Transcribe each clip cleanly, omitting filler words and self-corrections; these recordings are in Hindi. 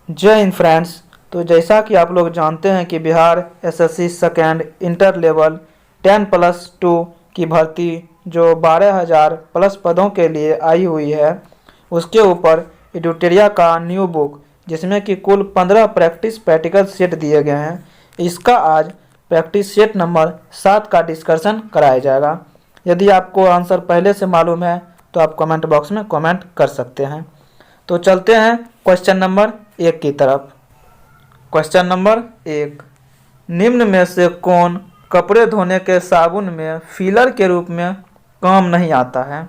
जय हिंद फ्रेंड्स। तो जैसा कि आप लोग जानते हैं कि Bihar SSC second inter level 10+2 की भर्ती जो 12,000 प्लस पदों के लिए आई हुई है, उसके ऊपर एडुटेरिया का न्यू बुक जिसमें कि कुल 15 प्रैक्टिस प्रैक्टिकल सेट दिए गए हैं, इसका आज प्रैक्टिस सेट नंबर 7 का डिस्कशन कराया जाएगा। यदि आपको आंसर पहले से मालूम है तो आप कमेंट बॉक्स में कमेंट कर सकते हैं। तो चलते हैं क्वेश्चन नंबर 1 की तरफ। क्वेश्चन नंबर 1, निम्न में से कौन कपड़े धोने के साबुन में फिलर के रूप में काम नहीं आता है?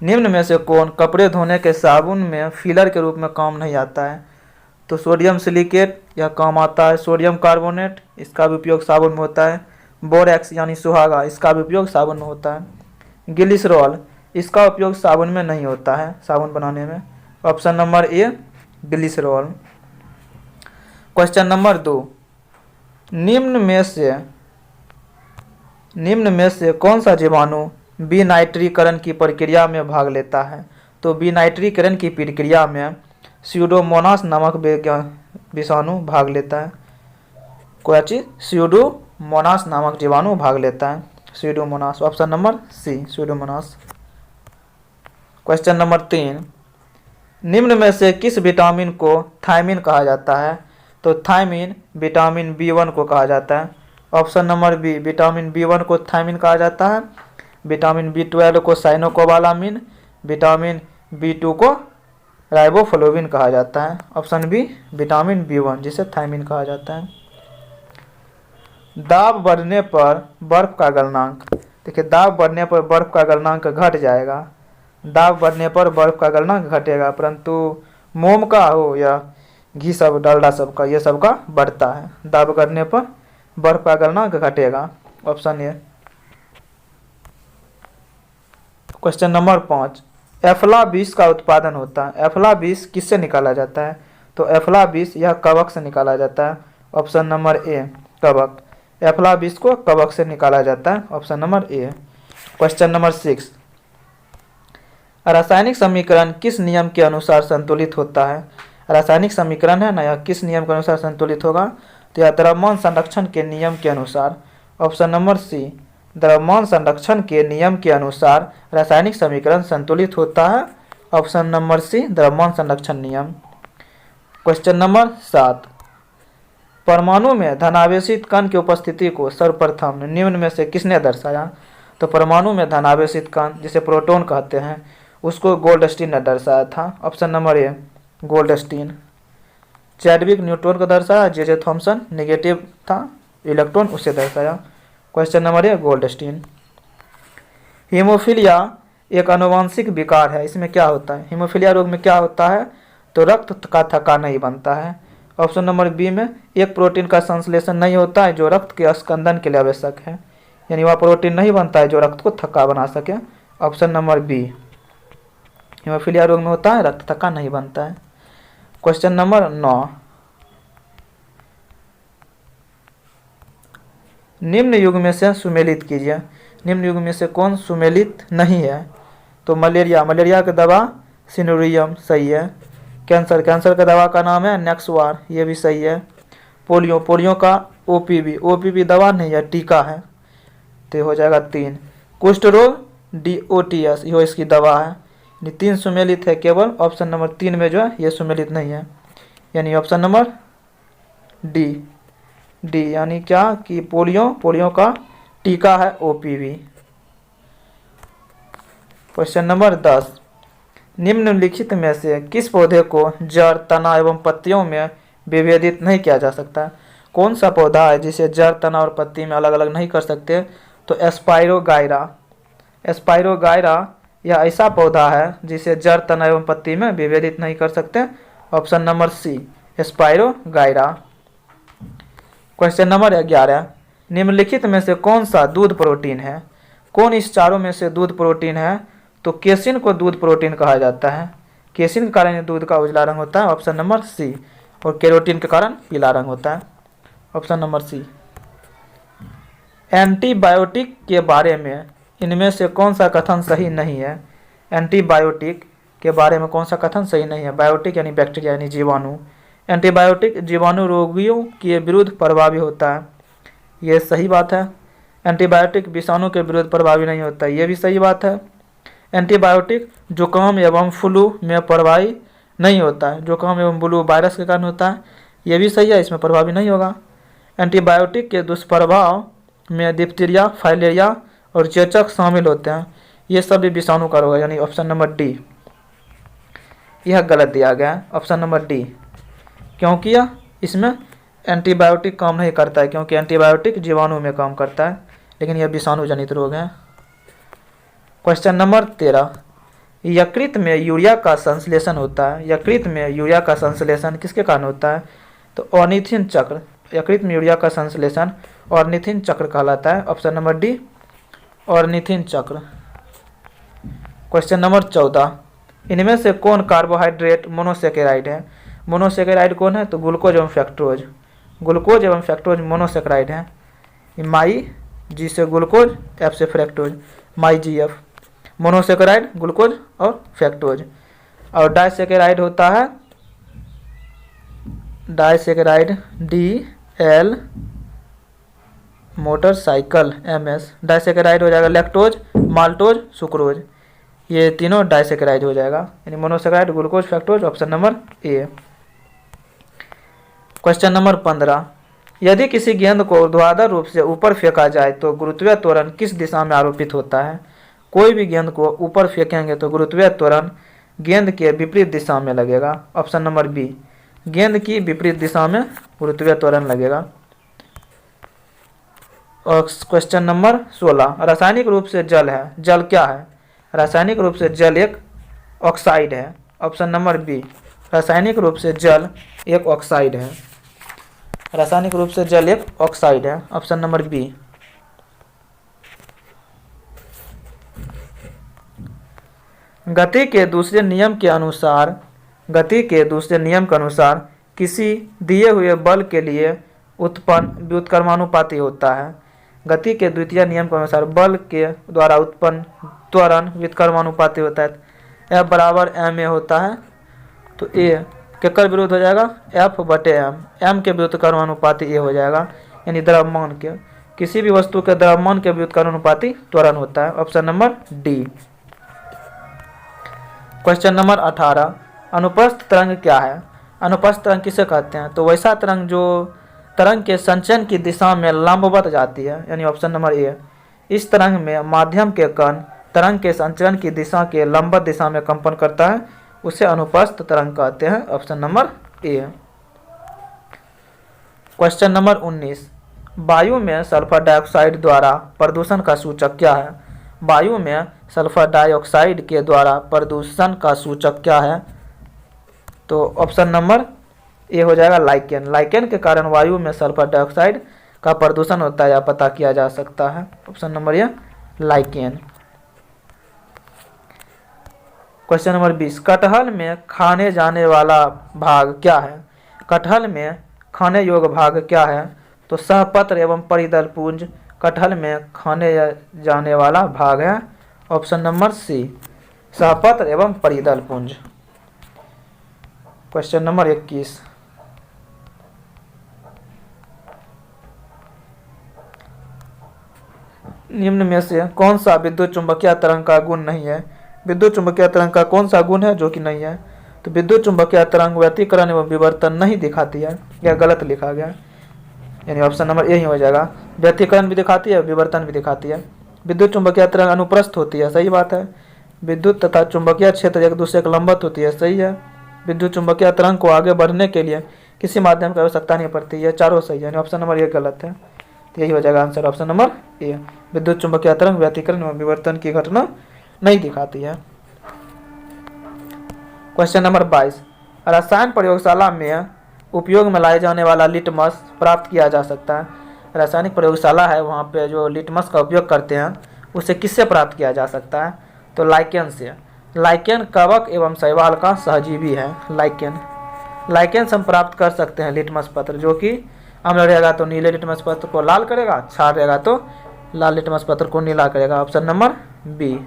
निम्न में से कौन कपड़े धोने के साबुन में फिलर के रूप में काम नहीं आता है? तो सोडियम सिलिकेट यह काम आता है, सोडियम कार्बोनेट इसका भी उपयोग साबुन में होता है, बोरेक्स यानी सुहागा इसका भी उपयोग साबुन में होता है, ग्लिसरॉल इसका उपयोग साबुन में नहीं होता है साबुन बनाने में। Option number A glycerol. Question number 2, निम्न में से कौन सा जीवाणु विनाइट्रीकरण की प्रक्रिया में भाग लेता है? तो विनाइट्रीकरण की प्रक्रिया में स्यूडोमोनास नामक विषाणु भाग लेता है। कोई चीज स्यूडोमोनास नामक जीवाणु भाग लेता है, Pseudomonas. Option number C Pseudomonas. Question number 3, निम्न में से किस विटामिन को थायमिन कहा जाता है? तो थायमिन विटामिन B1 को कहा जाता है। Option number B vitamin B1 को थायमिन कहा जाता है, विटामिन B12 को साइनोकोबालामिन, विटामिन B2 को राइबोफ्लोविन कहा जाता है। ऑप्शन बी विटामिन B1 जिसे थायमिन कहा जाता है। दाब बढ़ने पर बर्फ का गलनांक, देखिए दाब बढ़ने पर बर्फ का गलनांक घट जाएगा, दाब बढ़ने पर बर्फ का गलनांक घटेगा, परंतु मोम का हो या घी सब डालडा सब का ये सब का बढ़ता है। दाब बढ़ने पर बर्फ का गलनांक घटेगा। Option A. क्वेश्चन नंबर 5, एफला विष का उत्पादन होता है। एफला विष किससे निकाला जाता है? तो एफला विष यह कवक से निकाला जाता है। ऑप्शन नंबर ए कवक। एफला विष को कवक से निकाला जाता है। Option number A. Question number 6, रासायनिक समीकरण किस नियम के अनुसार संतुलित होता है? रासायनिक समीकरण है ना, यह किस नियम के अनुसार संतुलित होगा? तो यह द्रव्यमान संरक्षण के नियम के अनुसार। ऑप्शन नंबर सी द्रव्यमान संरक्षण के नियम के अनुसार रासायनिक समीकरण संतुलित होता है। ऑप्शन नंबर सी द्रव्यमान संरक्षण नियम। क्वेश्चन नंबर 7, परमाणु में धनावेशित कण की उपस्थिति को सर्वप्रथम निम्न में से किसने दर्शाया? तो परमाणु में धनावेशित कण जिसे प्रोटॉन कहते हैं उसको गोल्डस्टीन ने दर्शाया था। Option number A Goldstein. Chadwick neutron को दर्शाया, जे थॉमसन नेगेटिव था इलेक्ट्रॉन उसे दर्शाया। Question number A Goldstein. Haemophilia एक आनुवांशिक विकार है, इसमें क्या होता है? हीमोफीलिया रोग में क्या होता है? तो रक्त का थक्का नहीं बनता है। ऑप्शन नंबर बी में एक प्रोटीन का संश्लेषण नहीं होता है जो रक्त के स्कंदन के लिए आवश्यक है, यानी वह प्रोटीन नहीं बनता है जो रक्त को थक्का बना सके। ऑप्शन नंबर बी हीमोफीलिया रोग में होता है रक्त थक्का नहीं बनता है। क्वेश्चन नंबर 9, निम्न युग में से सुमेलित कीजिए। निम्न युग में से कौन सुमेलित नहीं है? तो मलेरिया, मलेरिया की दवा सिनोरियम सही है। कैंसर, कैंसर का दवा का नाम है नेक्सवार, ये भी सही है। पोलियो, पोलियो का ओपीवी, ओपीवी दवा नहीं है टीका है, तो ये हो जाएगा 3। कुष्ठ रोग DOTS यो इसकी दवा है। ये 3 सुमेलित है, केवल ऑप्शन नंबर 3 में जो है ये सुमेलित नहीं है, यानी ऑप्शन नंबर डी यानी क्या कि पोलियो का टीका है OPV। क्वेश्चन नंबर 10, निम्नलिखित में से किस पौधे को जड़, तना एवं पत्तियों में विभेदित नहीं किया जा सकता? कौन सा पौधा है जिसे जड़, तना और पत्ती में अलग अलग नहीं कर सकते? तो एस्पाइरोगाइरा। एस्पाइरोगाइरा यह ऐसा पौधा है जिसे जड़, तना एवं पत्ती में विभेदित नहीं कर सकते। Option number C spirogyra. Question number 11, निम्नलिखित में से कौन सा दूध प्रोटीन है? कौन इस चारों में से दूध प्रोटीन है? तो केसिन को दूध प्रोटीन कहा जाता है, केसिन के कारण दूध का उजला रंग होता है। Option number C. और कैरोटीन के कारण पीला रंग होता है। ऑप्शन नंबर सी। एंटीबायोटिक के बारे में इनमें से कौन सा कथन सही नहीं है? एंटीबायोटिक के बारे में कौन सा कथन सही नहीं है? बायोटिक यानी बैक्टीरिया यानी जीवाणु, एंटीबायोटिक जीवाणु रोगियों के विरुद्ध प्रभावी होता है, ये सही बात है। एंटीबायोटिक विषाणु के विरुद्ध प्रभावी नहीं होता, ये भी सही बात है। एंटीबायोटिक जुकाम एवं फ्लू में प्रभावी नहीं होता है, जुकाम एवं फ्लू वायरस के कारण होता है, ये भी सही है, इसमें प्रभावी नहीं होगा। एंटीबायोटिक के दुष्प्रभाव में डिप्थीरिया, फाइलेरिया और चेचक शामिल होते हैं, ये सब भी विषाणु का रोग है, यानी ऑप्शन नंबर डी यह गलत दिया गया है, ऑप्शन नंबर डी। क्योंकि यह इसमें एंटीबायोटिक काम नहीं करता है, क्योंकि एंटीबायोटिक जीवाणु में काम करता है, लेकिन यह विषाणु जनित रोग है। क्वेश्चन नंबर 13, यकृत में यूरिया का संश्लेषण होता है। यकृत में यूरिया का संश्लेषण किसके कारण होता है? तो ऑर्निथिन चक्र, यकृत में यूरिया का संश्लेषण ऑर्निथिन चक्र कहलाता है, ऑप्शन नंबर डी ऑर्निथिन चक्र। क्वेश्चन नंबर 14, इनमें से कौन कार्बोहाइड्रेट मोनोसेकेराइड है? मोनोसेकेराइड कौन है? तो ग्लूकोज एवं फ्रक्टोज, ग्लूकोज एवं फ्रक्टोज मोनोसेकेराइड है। माई जी से ग्लूकोज, एफ से fructose, my G F, monosaccharide glucose और फ्रक्टोज। और डाइसेकेराइड होता है disaccharide D L motorcycle M S, disaccharide हो जाएगा लैक्टोज, माल्टोज, सुक्रोज, ये तीनों डाइसेकेराइड हो जाएगा, यानी monosaccharide glucose fructose, option number A. Question number 15, यदि किसी गेंद को ऊर्ध्वाधर रूप से ऊपर फेंका जाए तो गुरुत्वीय त्वरण किस दिशा में आरोपित होता है? कोई भी गेंद को ऊपर फेंकेंगे तो गुरुत्वीय त्वरण गेंद के विपरीत दिशा में लगेगा, ऑप्शन नंबर बी, गेंद की विपरीत दिशा में गुरुत्वीय त्वरण लगेगा। और क्वेश्चन नंबर 16, रासायनिक रूप से जल है, जल क्या है? रासायनिक रूप से जल एक ऑक्साइड है, ऑप्शन नंबर बी, रासायनिक रूप से जल एक ऑक्साइड है, रासायनिक रूप से जल एक ऑक्साइड है, ऑप्शन नंबर बी। गति के दूसरे नियम के अनुसार, गति के दूसरे नियम के अनुसार किसी दिए हुए बल के लिए उत्पन्न व्युत्क्रमानुपाती होता है। गति के द्वितीय नियम के अनुसार बल के द्वारा उत्पन्न त्वरण व्युत्क्रमानुपाती होता है, F बराबर एम ए होता है, तो ए केकर विरुद्ध हो जाएगा? F बटे एम, एम के व्युत्क्रमानुपाती ए हो जाएगा, यानी द्रव्यमान के, किसी भी वस्तु के द्रव्यमान के व्युत्क्रमानुपाती त्वरण होता है, option number D. Question number 18, अनुप्रस्थ तरंग क्या है? अनुप्रस्थ तरंग किसे कहते हैं? तो वैसा तरंग जो तरंग के संचयन की दिशा में लंबवत जाती है, यानी ऑप्शन नंबर ए। इस तरंग में माध्यम के कण तरंग के संचरण की दिशा के लंबवत दिशा में कंपन करता है, उसे अनुप्रस्थ तरंग कहते हैं, option number A. Question number 19, वायु में सल्फर डाइऑक्साइड द्वारा प्रदूषण का सूचक क्या है? वायु में सल्फर डाइऑक्साइड के द्वारा प्रदूषण का सूचक क्या है? तो ऑप्शन नंबर ए हो जाएगा लाइकेन, लाइकेन के कारण वायु में सल्फर डाइऑक्साइड का प्रदूषण होता है या पता किया जा सकता है, option number A lichen. Question number 20, कटहल में खाने जाने वाला भाग क्या है? कटहल में खाने योग्य भाग क्या है? तो सहपत्र एवं परिदल पुंज कटहल में खाने जाने वाला भाग है, ऑप्शन नंबर सी, सहपत्र एवं परिदल पुंज। क्वेश्चन नंबर 21, निम्न में से कौन सा विद्युत चुंबकीय तरंग का गुण नहीं है? विद्युत चुंबकीय तरंग का कौन सा गुण है जो कि नहीं है? तो विद्युत चुंबकीय तरंग व्यतिकरण एवं विवर्तन नहीं दिखाती है, यह गलत लिखा गया, यानी ऑप्शन नंबर ए ही हो जाएगा। व्यतिकरण भी दिखाती है, विवर्तन भी दिखाती है। विद्युत चुंबकीय तरंग अनुप्रस्थ होती है, सही बात है। विद्युत तथा चुंबकीय क्षेत्र एक दूसरे के लंबवत होती है, सही है। विद्युत चुंबकीय तरंग को आगे बढ़ने के लिए किसी माध्यम की आवश्यकता नहीं पड़ती है, चारों सही है, यानी ऑप्शन नंबर ए गलत है, तो यही हो जाएगा आंसर, ऑप्शन नंबर ए। विद्युत चुंबकीय तरंग व्यतिकरण एवं विवर्तन की घटना नहीं दिखाती है। क्वेश्चन नंबर 22, रसायन प्रयोगशाला में उपयोग में लाए जाने वाला लिटमस प्राप्त किया जा सकता है। रासायनिक प्रयोगशाला है, वहाँ पे जो लिटमस का उपयोग करते हैं उसे किससे प्राप्त किया जा सकता है? तो लाइकेन से। लाइकेन कवक एवं शैवाल का सहजीवी है, लाइकेन। लाइकेन से हम प्राप्त कर सकते हैं लिटमस पत्र, जो कि अम्ल रहेगा तो नीले लिटमस पत्र को लाल करेगा, क्षार रहेगा तो लाल लिटमस पत्र को नीला करेगा, ऑप्शन नंबर बी,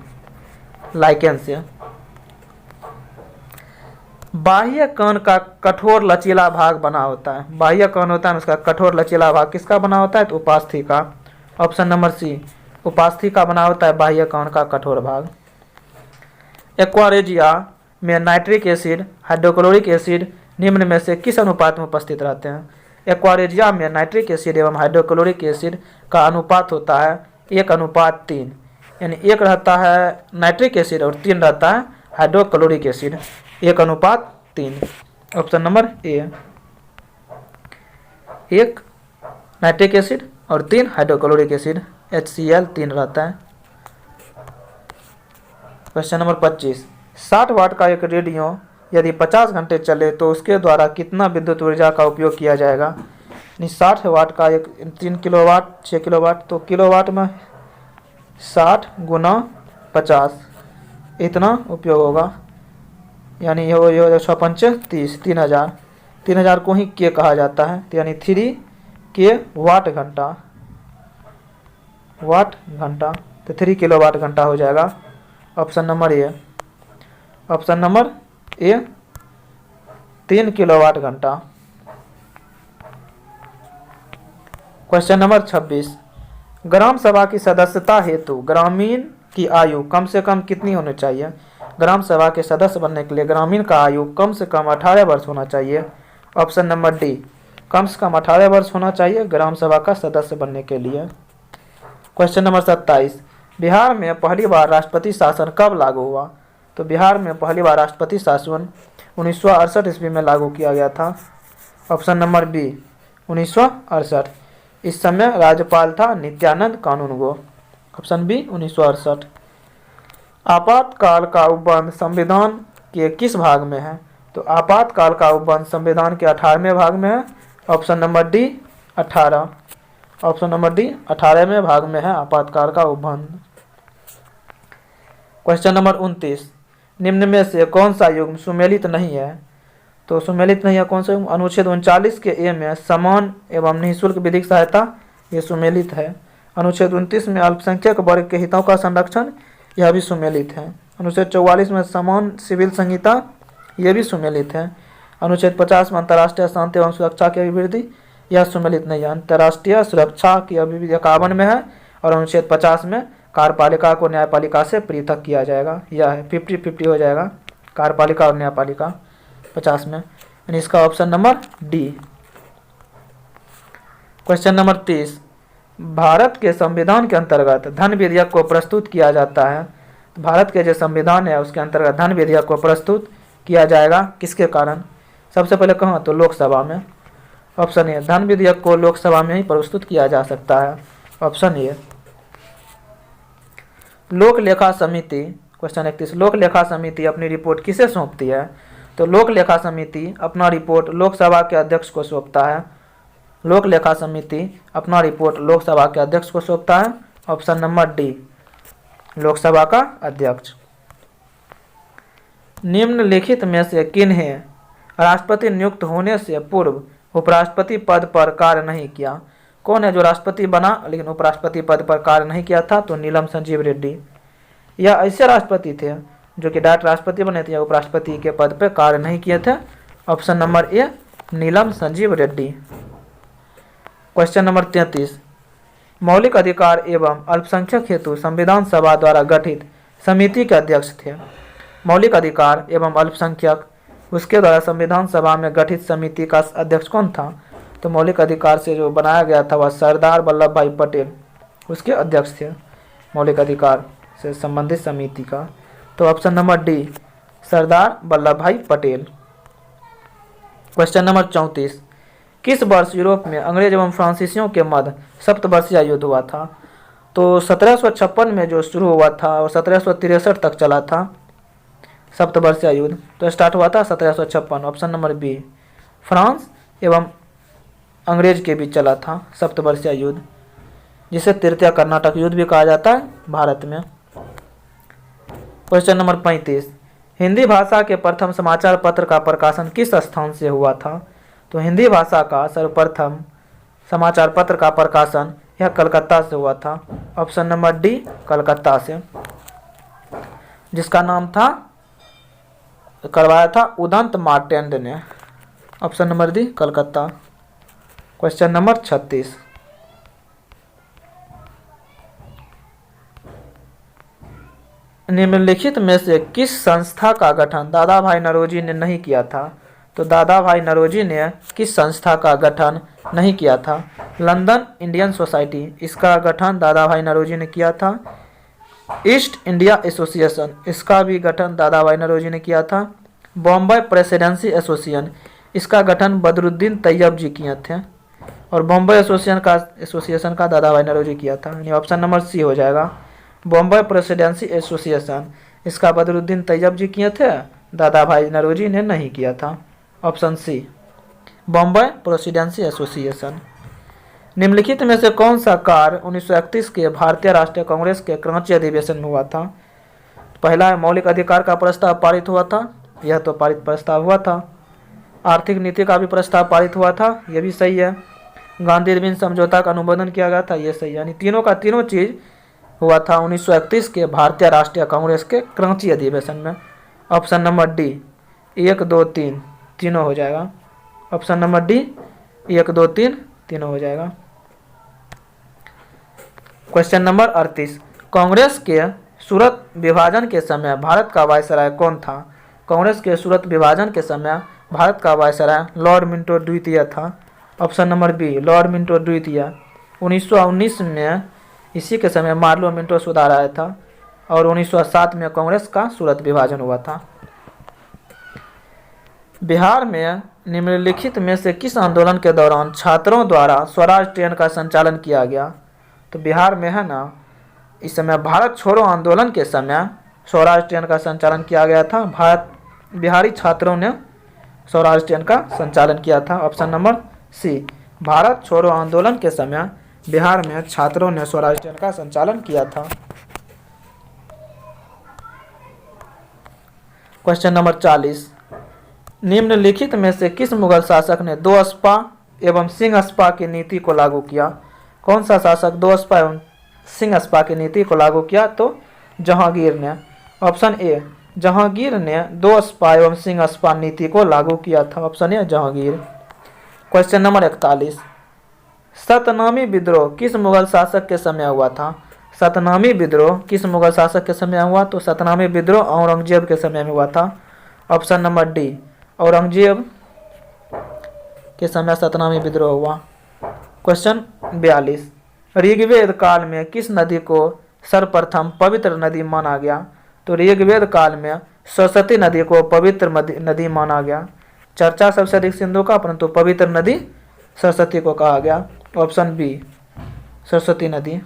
लाइकेन से। बाह्य कण का कठोर लचीला भाग बना होता है। बाह्य कण होता है उसका कठोर लचीला भाग किसका बना होता है? तो उपास्थि का। ऑप्शन नंबर सी, उपास्थि का बना होता है बाह्य कण का कठोर भाग। एक्वारेजिया में नाइट्रिक एसिड, हाइड्रोक्लोरिक एसिड निम्न में से किस अनुपात में उपस्थित रहते हैं? एक्वारेजिया में नाइट्रिक एसिड एवं हाइड्रोक्लोरिक एसिड का अनुपात होता है 1:3, यानी 1 रहता है नाइट्रिक एसिड और 3 रहता है hydrochloric acid, 1:3। Option number A, 1 nitric acid और 3 हाइड्रोक्लोरिक एसिड, HCl 3 रहता है। क्वेश्चन नंबर 25, 60 वाट का एक रेडियो यदि 50 घंटे चले तो उसके द्वारा कितना विद्युत ऊर्जा का उपयोग किया जाएगा? 60 वाट का एक 3 किलोवाट 6 किलोवाट, तो किलोवाट में 60 गुना 50 इतना उपयोग होगा, यानी ये हो 6 पंचे 30, 3000 को ही के कहा जाता है, तो यानी 3 के वाट घंटा, तो 3 किलोवाट घंटा हो जाएगा। ऑप्शन नंबर ए, 3 किलोवाट घंटा। क्वेश्चन नंबर 26, ग्राम सभा की सदस्यता हेतु ग्रामीण की आयु कम से कम कितनी होनी चाहिए? ग्राम सभा के सदस्य बनने के लिए ग्रामीण का आयु कम से कम 18 वर्ष होना चाहिए। ऑप्शन नंबर डी, कम से कम 18 वर्ष होना चाहिए ग्राम सभा का सदस्य बनने के लिए। क्वेश्चन नंबर 27, बिहार में पहली बार राष्ट्रपति शासन कब लागू हुआ? तो बिहार में पहली बार राष्ट्रपति शासन 1968 ईस्वी में लागू किया गया था। Option number B, 1968। इस समय राज्यपाल था नित्यानंद कानूनगो। Option B, 1968। आपातकाल का उपबंध संविधान के किस भाग में है? तो आपातकाल का उपबंध संविधान के 18वें भाग में है। Option number D, 18। Option number D, 18वें भाग में है आपातकाल का उपबंध। क्वेश्चन नंबर 29, निम्न में से कौन सा युग्म सुमेलित नहीं है? तो सुमेलित नहीं है कौन सा युग्म? अनुच्छेद 39 के ए में समान एवं निःशुल्क विधिक सहायता, ये सुमेलित है। अनुच्छेद 29 में अल्पसंख्यक वर्ग के हितों का संरक्षण, यह भी सुमेलित है। अनुच्छेद 44 में समान सिविल संहिता, यह भी सुमेलित है। अनुच्छेद 50 में अंतर्राष्ट्रीय शांति एवं सुरक्षा की अभिवृद्धि, यह सुमेलित नहीं है। अंतर्राष्ट्रीय सुरक्षा की अभिवृद्धि 51 में है और अनुच्छेद 50 में कार्यपालिका को न्यायपालिका से पृथक किया जाएगा, यह है 50-50 हो जाएगा कार्यपालिका और न्यायपालिका 50 में, यानी इसका option number D. Question number 30, Bharat के संविधान के अंतर्गत धन विधेयक को प्रस्तुत किया जाता है। भारत के जो संविधान है उसके अंतर्गत धन विधेयक को प्रस्तुत किया जाएगा किसके कारण? सबसे पहले कहाँ? तो लोकसभा में। ऑप्शन ए, धन विधेयक को लोकसभा में ही प्रस्तुत किया जा सकता है। ऑप्शन ए। लोक लेखा समिति, क्वेश्चन 31, लोक लेखा समिति अपनी रिपोर्ट किसे सौंपती है? तो लोक लेखा समिति अपना रिपोर्ट लोकसभा के अध्यक्ष को सौंपता है। लोक लेखा समिति अपना रिपोर्ट लोकसभा के अध्यक्ष को सौंपता है। ऑप्शन नंबर डी, लोकसभा का अध्यक्ष। निम्नलिखित में से किन्हें राष्ट्रपति नियुक्त होने से पूर्व उपराष्ट्रपति पद पर कार्य नहीं किया? कौन है जो राष्ट्रपति बना लेकिन उपराष्ट्रपति पद पर कार्य नहीं किया था? तो नीलम संजीव रेड्डी। यह ऐसे राष्ट्रपति थे जो कि डायरेक्ट राष्ट्रपति बने थे या उपराष्ट्रपति के पद पर कार्य नहीं किए थे। Option number A, Neelam Sanjeev Reddy. Question number 33, मौलिक अधिकार एवं अल्पसंख्यक हेतु संविधान सभा द्वारा गठित समिति के अध्यक्ष थे। मौलिक अधिकार एवं अल्पसंख्यक, उसके द्वारा संविधान सभा में गठित समिति का अध्यक्ष कौन था? तो मौलिक अधिकार से जो बनाया गया था वह सरदार वल्लभ भाई पटेल उसके अध्यक्ष थे, मौलिक अधिकार से संबंधित समिति का। तो option number D, Sardar Vallabh भाई पटेल। क्वेश्चन नंबर 34, किस वर्ष यूरोप में अंग्रेज एवं फ्रांसीसियों के मध्य सप्तवर्षीय युद्ध हुआ था? तो 1756 में जो शुरू हुआ था और 1763 तक चला था सप्तवर्षीय युद्ध। तो स्टार्ट हुआ था 1756। ऑप्शन नंबर बी, फ्रांस एवं अंग्रेज के बीच चला था सप्तवर्षीय युद्ध, जिसे तृतीय कर्नाटक युद्ध भी कहा जाता है भारत में। क्वेश्चन नंबर 35, हिंदी भाषा के प्रथम समाचार पत्र का प्रकाशन किस स्थान से हुआ था? तो हिंदी भाषा का सर्वप्रथम समाचार पत्र का प्रकाशन यह कलकत्ता से हुआ था। ऑप्शन नंबर डी, कलकत्ता से, जिसका नाम था करवाया था उदंत मार्टेंड ने। Option number D Calcutta. Question number 36, निम्नलिखित में से किस संस्था का गठन दादा भाई नौरोजी ने नहीं किया था? तो दादा भाई नौरोजी ने किस संस्था का गठन नहीं किया था? लंदन इंडियन सोसाइटी, इसका गठन दादा भाई नौरोजी ने किया था। ईस्ट इंडिया एसोसिएशन, इसका भी गठन दादा भाई नौरोजी ने किया था। बॉम्बे प्रेसिडेंसी एसोसिएशन, इसका गठन बदरुद्दीन तैयब जी किए थे। और बॉम्बे एसोसिएशन का दादा भाई नौरोजी किया था, यानी ऑप्शन नंबर सी हो जाएगा। बॉम्बे प्रेसिडेंसी एसोसिएशन, इसका बदरुद्दीन तैयब जी किए थे, दादा भाई नौरोजी ने नहीं किया था। Option C Bombay Presidency Association. निम्नलिखित में से कौन सा कार्य 1931 के भारतीय राष्ट्रीय कांग्रेस के क्रांति अधिवेशन में हुआ था? पहला है मौलिक अधिकार का प्रस्ताव पारित हुआ था, यह तो पारित प्रस्ताव हुआ था। आर्थिक नीति का भी प्रस्ताव पारित हुआ था, यह भी सही है। गांधी अरविंद समझौता का अनुमोदन किया गया था, यह सही है। यानी तीनों का तीनों चीज हुआ था 1931 के भारतीय राष्ट्रीय कांग्रेस के क्रांति अधिवेशन में। ऑप्शन नंबर डी 1, 2, 3 तीनों हो जाएगा। ऑप्शन नंबर डी 1, 2, 3 तीनों हो जाएगा। क्वेश्चन नंबर 38, कांग्रेस के सूरत विभाजन के समय भारत का वायसराय कौन था? कांग्रेस के सूरत विभाजन के समय भारत का वायसराय लॉर्ड मिंटो द्वितीय था। Option number B Lord Minto द्वितीय। 1919 में इसी के समय मार्लो मिंटो सुधार आया था और 1907 में कांग्रेस का सूरत विभाजन हुआ था। बिहार में निम्नलिखित में से किस आंदोलन के दौरान छात्रों द्वारा स्वराज ट्रेन का संचालन किया गया? तो बिहार में है ना, इस समय भारत छोड़ो आंदोलन के समय स्वराज ट्रेन का संचालन किया गया था। बिहारी छात्रों ने स्वराज ट्रेन का संचालन किया था। ऑप्शन नंबर सी भारत छोड़ो आंदोलन के समय बिहार में छात्रों ने स्वराज ट्रेन का संचालन किया था। क्वेश्चन नंबर 40, निम्नलिखित में से किस मुगल शासक ने दो स्पा एवं सिंह स्पा की नीति को लागू किया? कौन सा शासक दो स्पा एवं सिंह स्पा की नीति को लागू किया? तो जहांगीर ने। ऑप्शन ए जहांगीर ने दो स्पा एवं सिंह स्पा नीति को लागू किया था। Option A Jahangir. Question number 41, Satnami विद्रोह किस मुगल शासक के समय हुआ था? सतनामी विद्रोह किस मुगल शासक के समय हुआ? तो सतनामी विद्रोह औरंगजेब के समय में हुआ था। ऑप्शन नंबर डी औरंगजेब के समय सतनामी विद्रोह हुआ। क्वेश्चन 42, ऋग्वेद काल में किस नदी को सर्वप्रथम पवित्र नदी माना गया? तो ऋग्वेद काल में सरस्वती नदी को पवित्र नदी माना गया। चर्चा सबसे अधिक सिंधु का, परंतु पवित्र नदी सरस्वती को कहा गया। ऑप्शन बी सरस्वती नदी।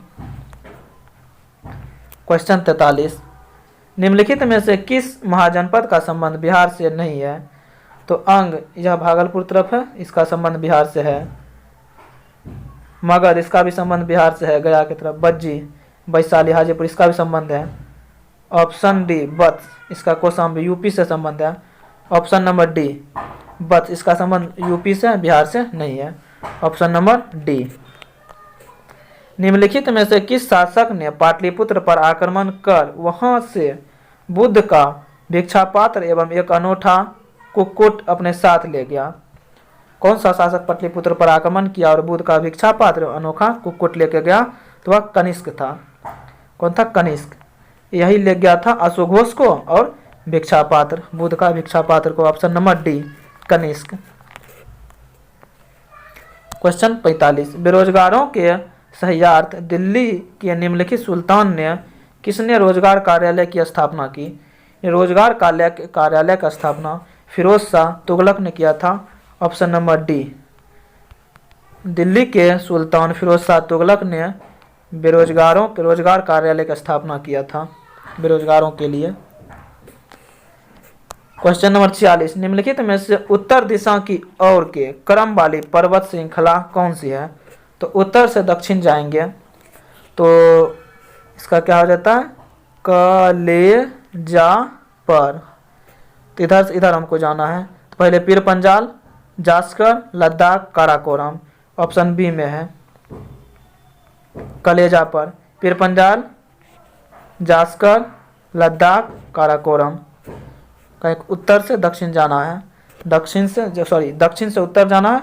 क्वेश्चन 43, निम्नलिखित में से किस महाजनपद का संबंध बिहार से नहीं है? तो अंग, यह भागलपुर तरफ है, इसका संबंध बिहार से है। मगध, इसका भी संबंध बिहार से है, गया की तरफ। बज्जी, वैशाली, हाजीपुर, इसका भी संबंध है। ऑप्शन डी बत्स, इसका कौशाम्बी, यूपी से संबंध है। ऑप्शन नंबर डी बत्स, इसका संबंध यूपी से, बिहार से नहीं है। Option number D. निम्नलिखित में से किस शासक ने पाटलिपुत्र पर आक्रमण कर वहां से बुद्ध का भिक्षा पात्र एवं एक अनोखा कुक्कुट अपने साथ ले गया? कौन सा शासक पाटलिपुत्र पर आक्रमण किया और बुद्ध का भिक्षा पात्र अनोखा कुक्कुट लेके गया? तो वह कनिष्क था। कौन था? कनिष्क। यही ले गया था अश्वघोष को और भिक्षा पात्र, बुद्ध का भिक्षा पात्र को। Option number D Kanishka. Question 45, बेरोजगारों के सहायतार्थ दिल्ली के निम्नलिखित सुल्तान ने किसने रोजगार कार्यालय की स्थापना की? रोजगार कार्यालय का स्थापना फिरोज शाह तुगलक ने किया था। ऑप्शन नंबर डी दिल्ली के सुल्तान फिरोज शाह तुगलक ने बेरोजगारों के रोजगार कार्यालय की स्थापना किया था, बेरोजगारों के लिए। क्वेश्चन नंबर 46, निम्नलिखित में से उत्तर दिशा की ओर के क्रम वाली पर्वत श्रृंखला कौन सी है? तो उत्तर से दक्षिण जाएंगे तो इसका क्या हो जाता है? कलेजा पर। तो इधर से इधर हमको जाना है। तो पहले पीर पंजाल, जास्कर, लद्दाख, काराकोरम। ऑप्शन बी में है कलेजा पर। पीर पंजाल, जास्कर, लद्दाख, काराकोरम। का एक उत्तर से दक्षिण जाना है, दक्षिण से उत्तर जाना है।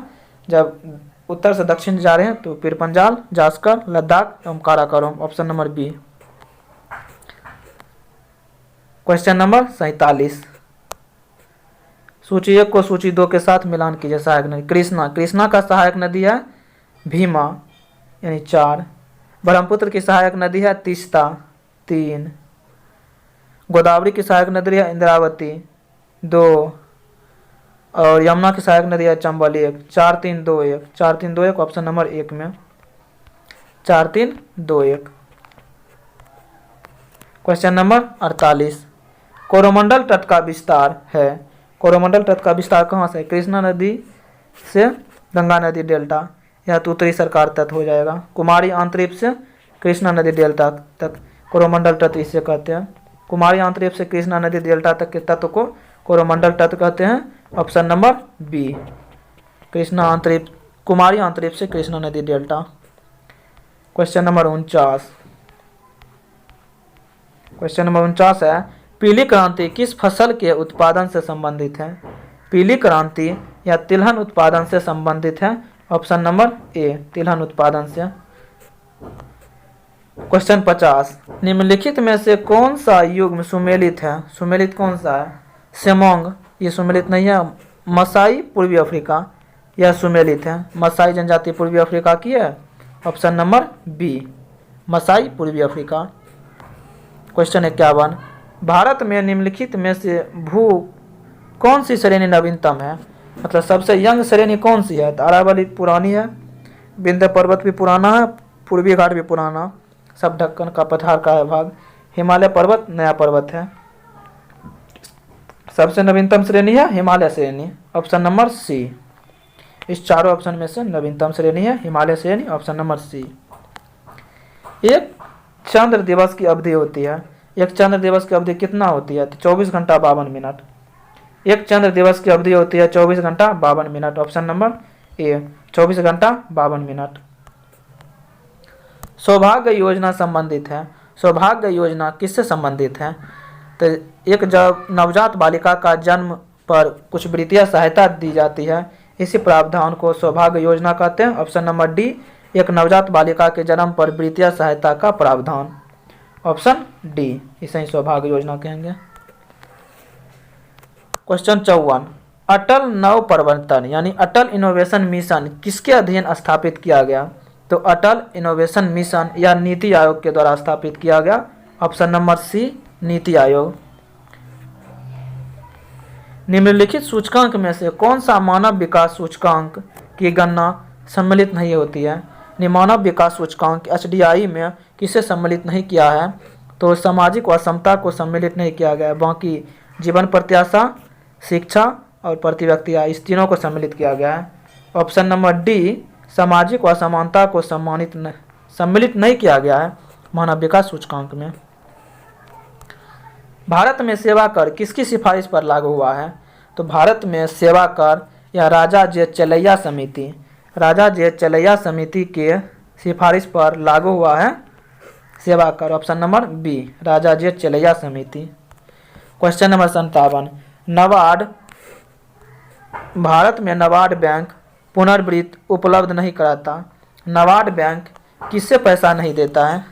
जब उत्तर से दक्षिण जा रहे हैं तो पीरपंजाल, जास्कर, लद्दाख एवं Karakoram. Option number B. Question number 47, सूची 1 को सूची 2 के साथ मिलान कीजिए। सहायक नदी कृष्णा, कृष्णा का सहायक नदी है भीमा यानी 4। ब्रह्मपुत्र की सहायक नदी है तीस्ता 3। गोदावरी की सहायक नदी है इंद्रावती 2। और यमुना की सहायक नदी है चंबल 1। 4 3 2 1, 4 3 2 1 ऑप्शन नंबर 1 में 4 3 2 1। क्वेश्चन नंबर 48, कोरोमंडल तट का विस्तार है। कोरोमंडल तट का विस्तार कहाँ से? कृष्णा नदी से गंगा नदी डेल्टा, यह तो उत्तरी सरकार तट हो जाएगा। कुमारी आंतरिक से कृष्णा नदी डेल्टा तक कोरोमंडल तट इसे कहते हैं। कुमारी आंतरिक से कृष्णा नदी डेल्टा तक के तत्व को कोरोमंडल तट कहते हैं। ऑप्शन नंबर बी, कृष्णा आंतरिक, कुमारी आंतरिक से कृष्णा नदी delta. Question number 49, question number 49 है, पीली क्रांति किस फसल के उत्पादन से संबंधित है? पीली क्रांति या तिलहन उत्पादन से संबंधित है। ऑप्शन नंबर ए, तिलहन उत्पादन से। क्वेश्चन 50, निम्नलिखित में से कौन सा युग्म सुमेलित है? सुमेलित कौन सा है? सेमोंग, ये सुमेलित नहीं है। मसाई पूर्वी अफ्रीका, यह सुमेलित है। मसाई जनजाति पूर्वी अफ्रीका की है। ऑप्शन नंबर बी, मसाई पूर्वी अफ्रीका। क्वेश्चन 51, भारत में निम्नलिखित में से भू कौन सी श्रेणी नवीनतम है? मतलब सबसे यंग श्रेणी कौन सी है? तो अरावली पुरानी है, विंध्य पर्वत भी पुराना है, पूर्वी घाट भी पुराना, सब ढक्कन का पठार का है भाग, हिमालय पर्वत नया पर्वत है। सबसे नवीनतम श्रेणी है हिमालय श्रेणी। ऑप्शन नंबर सी, इस चारों ऑप्शन में से नवीनतम श्रेणी है हिमालय श्रेणी। Option number C. एक चंद्र दिवस की अवधि होती है, एक चंद्र दिवस की अवधि कितना होती है? तो 24 घंटा 52 मिनट। एक चंद्र दिवस की अवधि होती है 24 घंटा 52 मिनट। ऑप्शन नंबर ए, 24 घंटा 52 मिनट। सौभाग्य योजना संबंधित है। सौभाग्य योजना किससे संबंधित है? तो एक जब नवजात बालिका का जन्म पर कुछ वित्तीय सहायता दी जाती है, इसी प्रावधान को सौभाग्य योजना कहते हैं। ऑप्शन नंबर डी, एक नवजात बालिका के जन्म पर वित्तीय सहायता का प्रावधान। ऑप्शन डी, इसे ही सौभाग्य योजना कहेंगे। क्वेश्चन 54, अटल नव प्रवर्तन यानी अटल इनोवेशन मिशन किसके अधीन स्थापित किया गया? तो अटल इनोवेशन मिशन या नीति आयोग के द्वारा स्थापित किया गया। ऑप्शन नंबर सी, नीति आयोग। निम्नलिखित सूचकांक में से कौन सा मानव विकास सूचकांक की गणना सम्मिलित नहीं होती है? मानव विकास सूचकांक HDI में किसे सम्मिलित नहीं किया है? तो सामाजिक असमता को सम्मिलित नहीं किया गया, बाकी जीवन प्रत्याशा, शिक्षा और प्रति व्यक्ति आय, इस तीनों को सम्मिलित किया गया है। ऑप्शन नंबर डी, सामाजिक असमानता को सम्मिलित नहीं किया गया है मानव विकास सूचकांक में। भारत में सेवा कर किसकी सिफारिश पर लागू हुआ है? तो भारत में सेवा कर या राजा जे चलैया समिति, राजा जे चलैया समिति के सिफारिश पर लागू हुआ है सेवा कर। ऑप्शन नंबर बी, राजा जे चलैया समिति। क्वेश्चन नंबर 57, नाबार्ड, भारत में नाबार्ड बैंक पुनर्वित्त उपलब्ध नहीं कराता। नाबार्ड बैंक किससे पैसा नहीं देता है?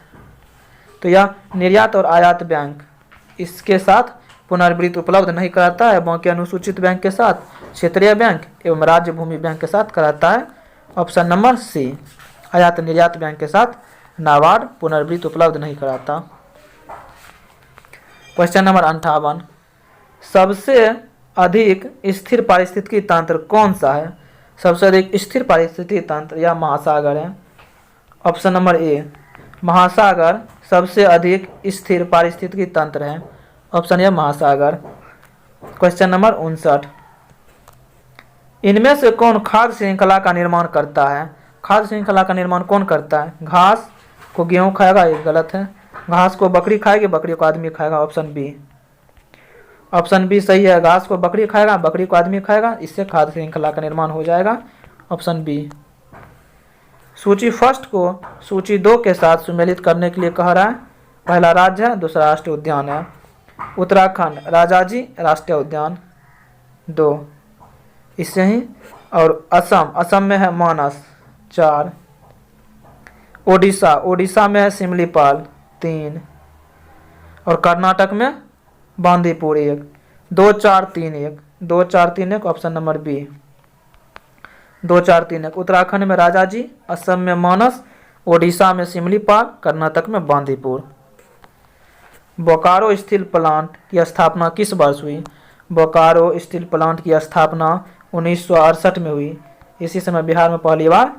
तो यह निर्यात और आयात बैंक इसके साथ पुनर्वित्त उपलब्ध नहीं कराता है, बाकी अनुसूचित बैंक के साथ, क्षेत्रीय बैंक एवं राज्य भूमि बैंक के साथ कराता है। ऑप्शन नंबर सी, आयात निर्यात बैंक के साथ नाबार्ड पुनर्वित्त उपलब्ध नहीं कराता। क्वेश्चन नंबर 58, सबसे अधिक स्थिर पारिस्थितिकी तंत्र कौन सा है? सबसे अधिक स्थिर पारिस्थितिकी तंत्र या महासागर है। ऑप्शन नंबर ए, महासागर सबसे अधिक स्थिर पारिस्थितिकी तंत्र है। ऑप्शन ए, महासागर। क्वेश्चन नंबर 59, इनमें से कौन खाद्य श्रृंखला का निर्माण करता है? खाद्य श्रृंखला का निर्माण कौन करता है? घास को गेहूं खाएगा, ये गलत है। घास को बकरी खाएगी, बकरी को आदमी खाएगा। ऑप्शन बी, ऑप्शन बी सही है। घास को बकरी खाएगा, बकरी को आदमी खाएगा, इससे खाद्य श्रृंखला का निर्माण हो जाएगा। Option B. सूची फर्स्ट को सूची 2 के साथ सुमेलित करने के लिए कह रहा है। पहला राज्य है, दूसरा राष्ट्रीय उद्यान है। उत्तराखंड राजाजी राष्ट्रीय उद्यान 2, इससे ही। और असम में है मानस 4, ओडिशा में है सिमलीपाल 3, और कर्नाटक में Bandipur 1। 2 4 3 1, 2 4 3 1 option number B. 2 4 3 1 Uttarakhand में राजाजी, असम में मानस, ओडिशा में सिमलीपाल, कर्नाटक में बांदीपुर। बोकारो स्टील प्लांट की स्थापना किस वर्ष हुई? बोकारो स्टील प्लांट की स्थापना 1968 में हुई। इसी समय बिहार में पहली बार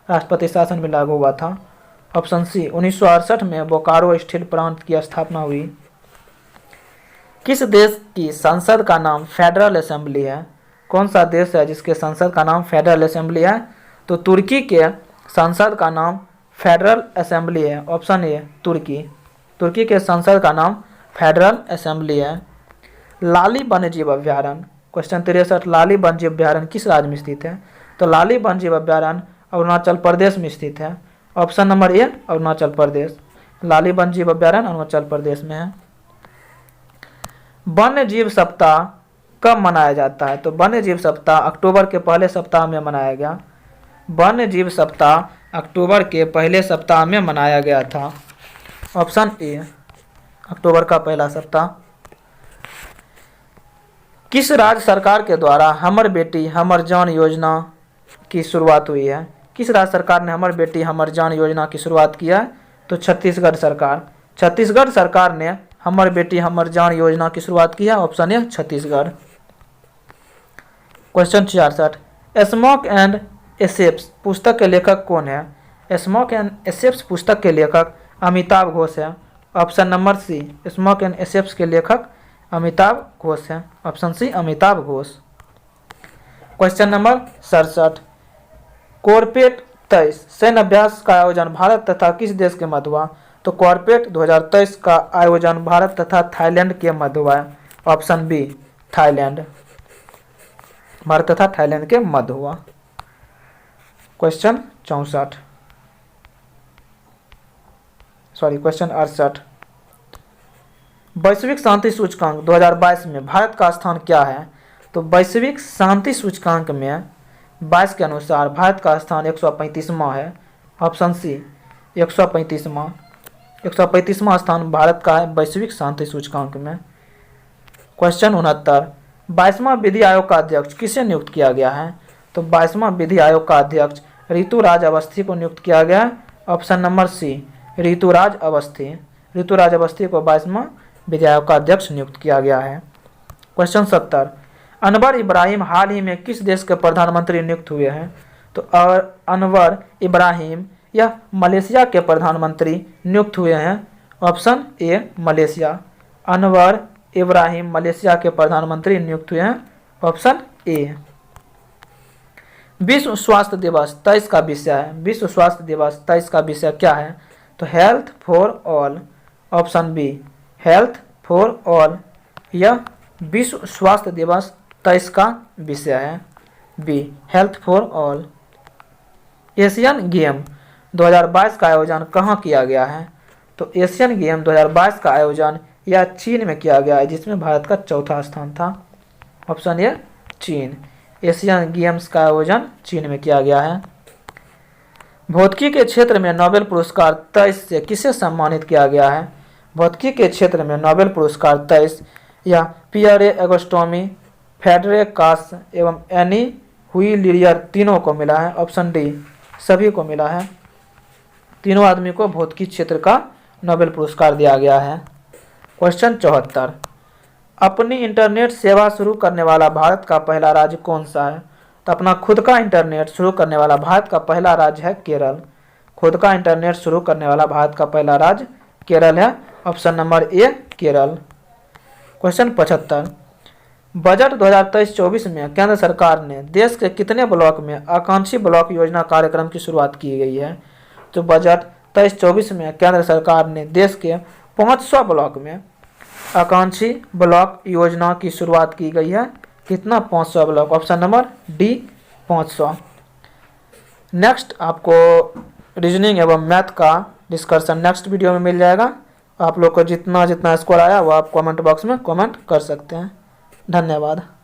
राष्ट्रपति शासन भी लागू हुआ था। ऑप्शन सी, 1968 में बोकारो स्टील प्लांट की स्थापना हुई। किस देश की संसद का नाम फेडरल असेंबली है? कौन सा देश है जिसके संसद का नाम फेडरल असेंबली है? तो तुर्की के संसद का नाम फेडरल असेंबली है। ऑप्शन ए, तुर्की के संसद का नाम फेडरल असेंबली है। लाली वन्यजीव अभ्यारण्य, क्वेश्चन 63, लाली वन्यजीव अभ्यारण्य किस राज्य में स्थित है? तो लाली वन्यजीव अभ्यारण्य अरुणाचल प्रदेश में स्थित है। Option number A, Arunachal Pradesh. लाली वन्यजीव अभ्यारण्य अरुणाचल प्रदेश में है। वन्य जीव सप्ताह कब मनाया जाता है? तो वन्य जीव सप्ताह अक्टूबर के पहले सप्ताह में मनाया गया। वन्य जीव सप्ताह अक्टूबर के पहले सप्ताह में मनाया गया था। ऑप्शन ए, अक्टूबर का पहला सप्ताह। किस राज्य सरकार के द्वारा हमर बेटी हमर जान योजना की शुरुआत हुई है? किस राज्य सरकार ने हमर बेटी हमर जान योजना की शुरुआत किया है? तो छत्तीसगढ़ सरकार। छत्तीसगढ़ सरकार ने हमर बेटी हमर जान योजना की शुरुआत की है। Option A, Chhattisgarh. Question 66, smoke and एसेप्स पुस्तक के लेखक कौन है? स्मोक एंड एसेप्स पुस्तक के लेखक अमिताभ घोष है। Option number C, smoke and एसेप्स के लेखक अमिताभ घोष है। Option C, Amitav Ghosh. Question number 67, CORPAT 23 सैन्य अभ्यास का आयोजन भारत तथा किस देश के मध्य हुआ? तो कॉर्पेट 2023 का आयोजन भारत तथा थाईलैंड के मध्य हुआ है। Option B, Thailand. भारत तथा थाईलैंड के मध्य हुआ। क्वेश्चन 68, क्वेश्चन 68, वैश्विक शांति सूचकांक 2022 में भारत का स्थान क्या है? तो वैश्विक शांति सूचकांक में 22 के अनुसार भारत का स्थान 135वां है। ऑप्शन सी, 135वां स्थान भारत का है वैश्विक शांति सूचकांक में। क्वेश्चन 69, 22वां विधि आयोग का अध्यक्ष किसे नियुक्त किया गया है? तो 22वां विधि आयोग का अध्यक्ष ऋतुराज अवस्थी को नियुक्त किया गया है। Option number C, Rituraj Awasthi. Rituraj Awasthi को 22वां विधि आयोग का अध्यक्ष नियुक्त किया गया है। क्वेश्चन 70, अनवर इब्राहिम हाल ही में किस देश के प्रधानमंत्री नियुक्त हुए हैं? तो अनवर इब्राहिम यह मलेशिया के प्रधानमंत्री नियुक्त हुए हैं। Option A, Malaysia. Anwar Ibrahim Malaysia के प्रधानमंत्री नियुक्त हुए हैं। Option A. विश्व स्वास्थ्य दिवस 23 का विषय है। विश्व स्वास्थ्य दिवस 23 का विषय क्या है? तो health for all. Option B, health for all. यह विश्व स्वास्थ्य दिवस 23 का विषय है। B, health for all. Asian game 2022 का आयोजन कहाँ किया गया है? तो एशियन गेम 2022 का आयोजन यह चीन में किया गया है, जिसमें भारत का चौथा स्थान था। ऑप्शन ए, चीन। एशियन गेम्स का आयोजन चीन में किया गया है। भौतिकी के क्षेत्र में नोबेल पुरस्कार 23 से किसे सम्मानित किया गया है? भौतिकी के क्षेत्र में नोबेल पुरस्कार 23 या पियरे एगोस्टोमी, फेडरेकास एवं एनी हुई लिरियर तीनों को मिला है। ऑप्शन डी, सभी को मिला है। तीनों आदमी को भौतिकी क्षेत्र का नोबेल पुरस्कार दिया गया है। क्वेश्चन 74, अपनी इंटरनेट सेवा शुरू करने वाला भारत का पहला राज्य कौन सा है? तो अपना खुद का इंटरनेट शुरू करने वाला भारत का पहला राज्य है केरल। खुद का इंटरनेट शुरू करने वाला भारत का पहला राज्य केरल है। Option number A, Kerala. Question 75, budget 2023-24 में केंद्र सरकार ने देश के कितने ब्लॉक में आकांक्षी ब्लॉक योजना कार्यक्रम की शुरुआत की गई है? तो बजट 23-24 में केंद्र सरकार ने देश के 500 ब्लॉक में आकांक्षी ब्लॉक योजना की शुरुआत की गई है। कितना? 500 block. Option number D, 500। Next आपको रीजनिंग एवं मैथ का डिस्कशन नेक्स्ट वीडियो में मिल जाएगा। आप लोग को जितना जितना स्कोर आया वो आप कमेंट बॉक्स में कमेंट कर सकते हैं। धन्यवाद।